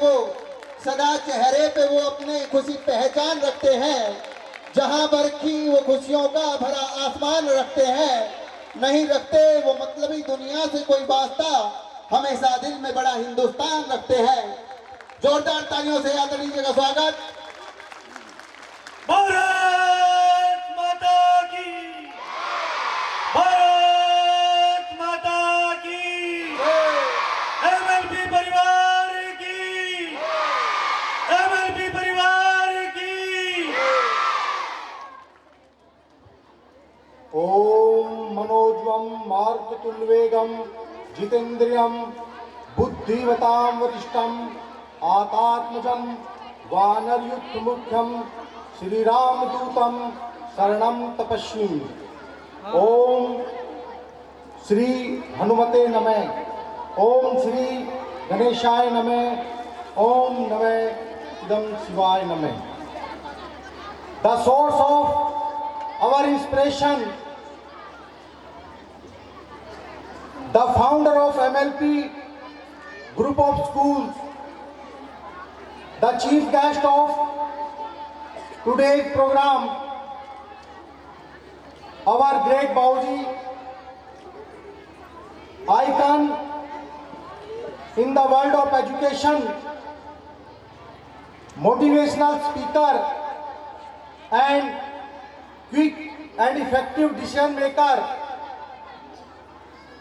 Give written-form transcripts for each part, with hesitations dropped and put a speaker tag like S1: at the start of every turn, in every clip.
S1: वो सदा चेहरे पे वो अपनी खुशी पहचान रखते हैं। जहां बरखी वो खुशियों का भरा आसमान रखते हैं। नहीं रखते वो मतलबी दुनिया से कोई वास्ता, हमेशा दिल में बड़ा हिंदुस्तान रखते हैं। जोरदार तालियों से आदरणीय जी का स्वागत।
S2: भारत माता की, भारत माता की, एमएलपी परिवार की, एमएलपी परिवार की।
S3: ओम मनोजवम मारुततुल्यवेगम जितेन्द्रियम बुद्धिवतां वरिष्ठम आतात्मजं वानरयुद्धमुख्यम श्रीरामदूतं शरणं तपस्वी। ओम श्री हनुमते नमः। ओम श्री गणेशाय नमः। ओम नमः इदं शिवाय नमः। The source of our inspiration, the founder of MLP group of schools, the chief guest of today's program, our great Bauji, icon in the world of education, motivational speaker and quick and effective decision maker,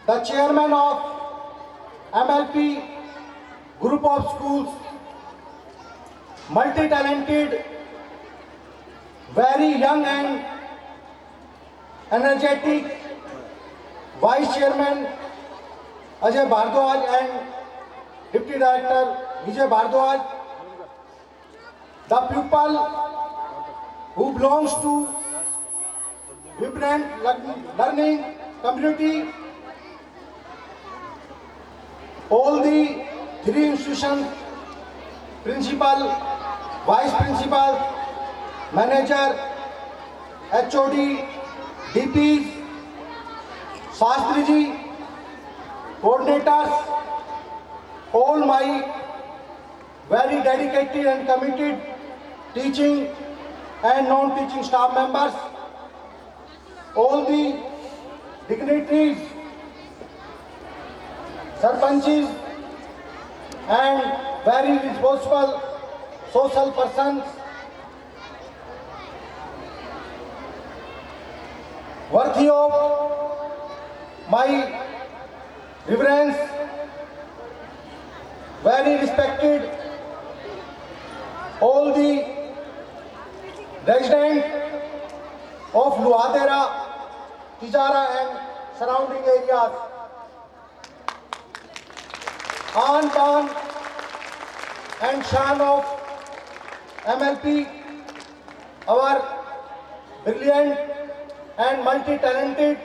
S3: the chairman of MLP group of schools, multi-talented, very young and energetic vice chairman Ajay Bhardwaj and deputy director Vijay Bhardwaj, the pupil who belongs to vibrant learning community, all the three institutions, principal, vice principal, manager, HOD, DPs, Shastriji, coordinators, all my very dedicated and committed teaching and non-teaching staff members, all the dignitaries, sarpanches and very responsible social persons, worthy of my reverence, very respected, all the residents of Luhadera, Tijara and surrounding areas, Aan, Baan and Shan of MLP, our brilliant and multi-talented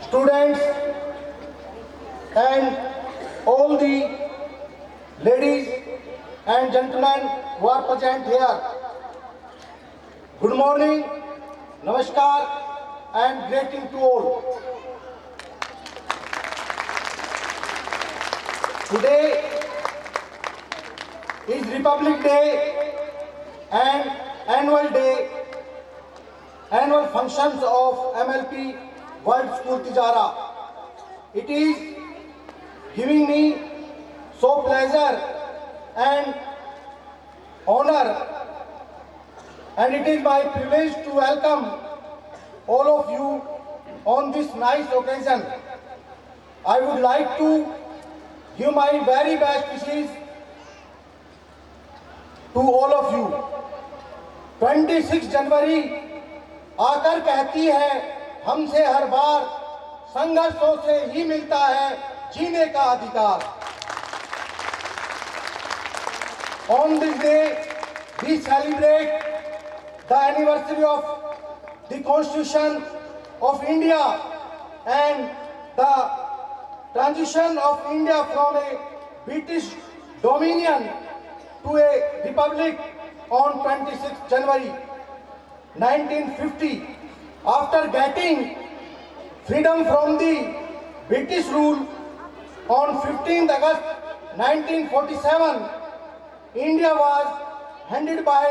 S3: students and all the ladies and gentlemen who are present here. Good morning, namaskar and greeting to all. Today is Republic Day and annual functions of MLP World School Tijara. It is giving me so pleasure and honor, and it is my privilege to welcome all of you on this nice occasion. I would like to give my very best wishes to all of you. 26 जनवरी आकर कहती है हमसे हर बार, संघर्षों से ही मिलता है जीने का अधिकार. On this day, we celebrate the anniversary of the Constitution of India and the transition of India from a British dominion to a republic on 26 January 1950. After getting freedom from the British rule On 15th August 1947, India was handed by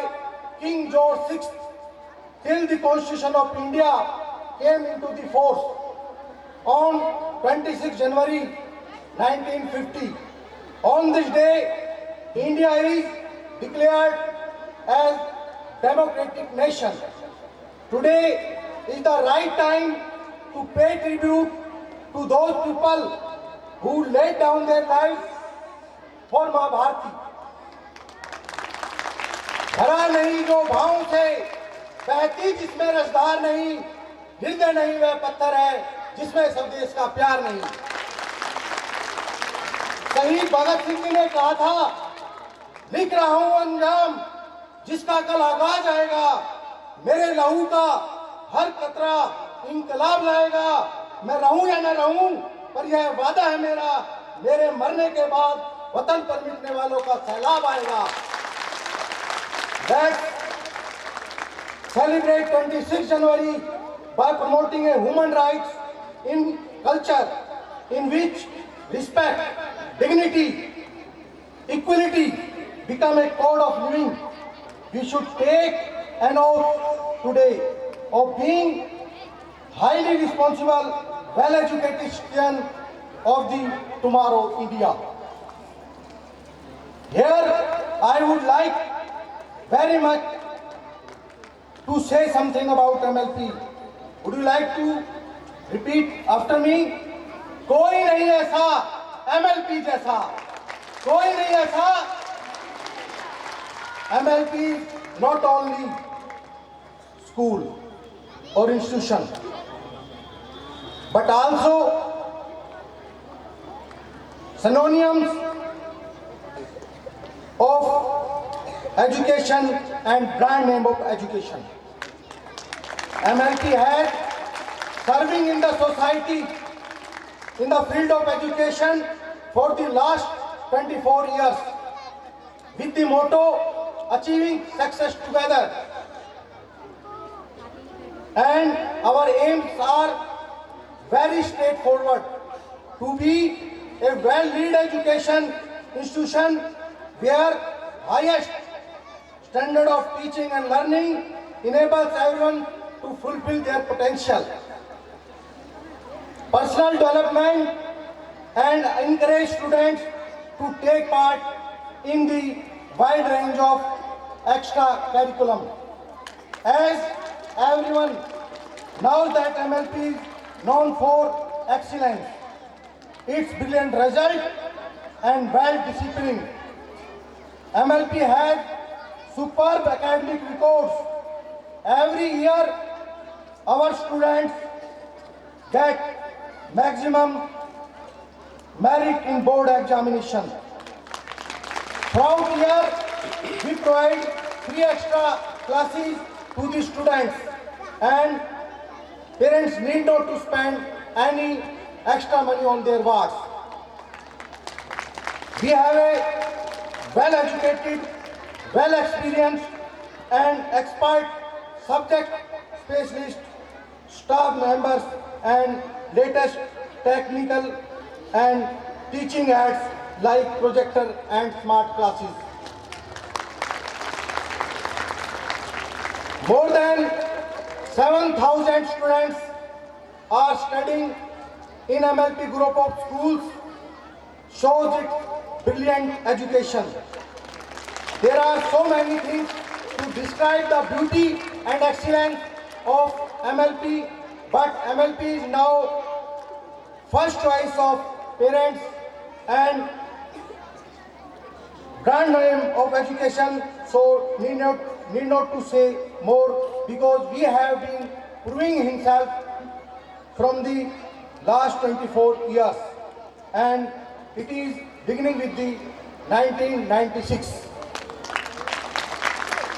S3: King George VI till the Constitution of India came into the force on 26 January 1950. On this day, India is declared as democratic nation. Today is the right time to pay tribute to those people who laid down their lives for मां भारती. भरा नहीं जो भावों से बहती जिसमें रसदार नहीं, हृदय नहीं वह पत्थर है जिसमें स्वदेश का प्यार नहीं. शहीद भगत सिंह जी ने कहा था, लिख रहा हूं अंजाम जिसका कल आगाज आएगा, मेरे लहू का हर कतरा इंकलाब लाएगा. मैं रहूं या न रहूं पर यह वादा है मेरा, मेरे मरने के बाद वतन पर मिटने वालों का सैलाब आएगा. Let's celebrate 26 January by promoting a human rights in culture in which respect, dignity, equality become a code of living. We should take an oath today of being highly responsible, well-educated citizen of the tomorrow India. Here I would like very much to say something about MLP. Would you like to repeat after me? कोई नहीं ऐसा MLP जैसा, कोई नहीं ऐसा. MLP is not only school or institution, but also synonyms of education and brand name of education. MLP has serving in the society in the field of education for the last 24 years with the motto achieving success together. And our aims are very straightforward: to be a well-led education institution where highest standard of teaching and learning enables everyone to fulfill their potential. Personal development and encourage students to take part in the wide range of extra curriculum. As everyone knows that MLP is known for excellence, its brilliant result and well-disciplined. MLP has superb academic records. Every year, our students get maximum merit in board examination. Throughout year, we provide free extra classes to the students, and parents need not to spend any extra money on their wards. We have a well-educated, well-experienced and expert subject specialist staff members and latest technical and teaching aids like projector and smart classes. More than 7,000 students are studying in MLP group of schools, shows its brilliant education. There are so many things to describe the beauty and excellence of MLP, but MLP is now first choice of parents and brand name of education, so need not to say more, because we have been proving himself from the last 24 years, and it is beginning with the 1996.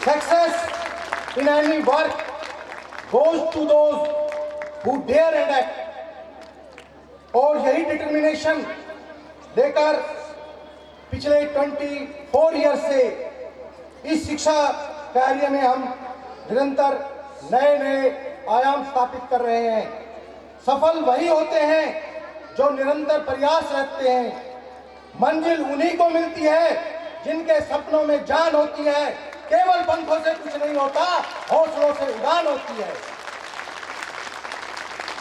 S3: Success in any work goes to those who dare and act. और यही determination लेकर पिछले 24 year से इस शिक्षा कार्य में हम निरंतर नए नए आयाम स्थापित कर रहे हैं. सफल वही होते हैं जो निरंतर प्रयास रखते हैं। मंजिल उन्हीं को मिलती है जिनके सपनों में जान होती है। केवल पंखों से कुछ नहीं होता, हौसलों से उड़ान होती है।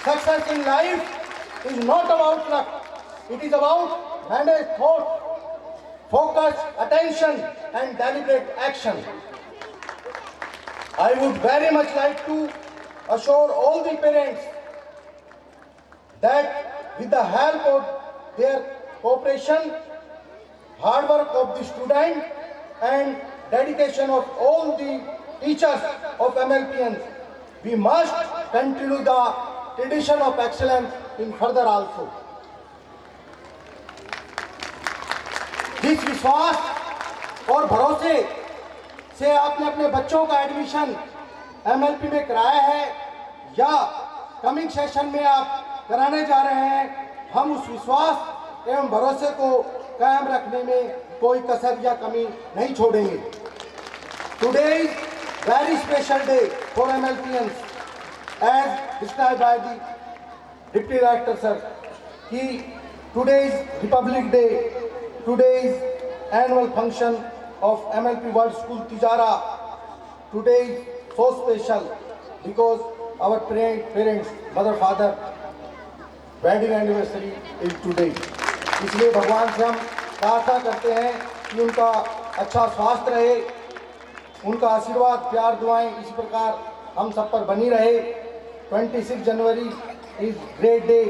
S3: Success in life is not about luck. It is about managed thought, focus, attention, and deliberate action. I would very much like to assure all the parents that with the help of their cooperation, hard work of the student, and dedication of all the teachers of MLPN, we must continue the tradition of excellence in further also. जिस विश्वास और भरोसे से आपने अपने बच्चों का admission MLP में कराया है या कमिंग सेशन में आप कराने जा रहे हैं, हम उस विश्वास एवं भरोसे को कायम रखने में कोई कसर या कमी नहीं छोड़ेंगे। Today is very special day for MLPians as described by the Deputy Director sir. Today is Republic Day. Today is annual function of MLP World School Tijara. Today is so special because our parents, mother, father, wedding anniversary is today. इसलिए भगवान से हम प्रार्थना करते हैं कि उनका अच्छा स्वास्थ्य रहे, उनका आशीर्वाद, प्यार, दुआएं इसी प्रकार हम सब पर बनी रहे। 26 January is great day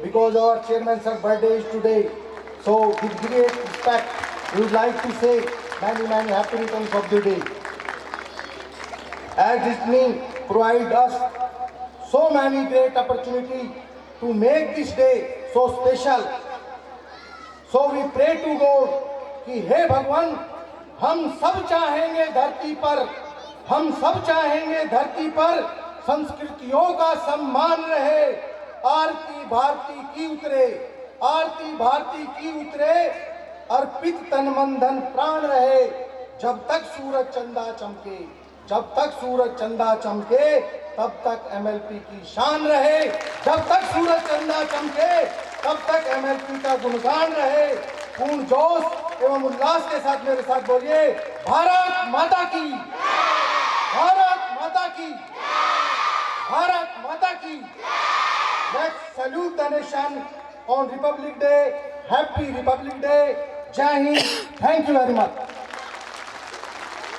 S3: because our chairman sir birthday is today. So with great respect, we would like to say many happy returns of the day. As Disney provide us so many great opportunity to make this day so special. So we pray to God कि हे भगवान, हम सब चाहेंगे धरती पर संस्कृतियों का सम्मान रहे, आरती भारती की उतरे, अर्पित तन मन धन प्राण रहे, जब तक सूरज चंदा चमके तब तक MLP की शान रहे, जब तक सूरज चंदा चमके तब तक MLP का गुणगान रहे। पूर्ण जोश एवं उल्लास के साथ मेरे साथ बोलिए, भारत माता की, भारत माता की, भारत माता की। Let's salute the nation on Republic Day. Happy Republic Day. Jai Hind. Thank you very much.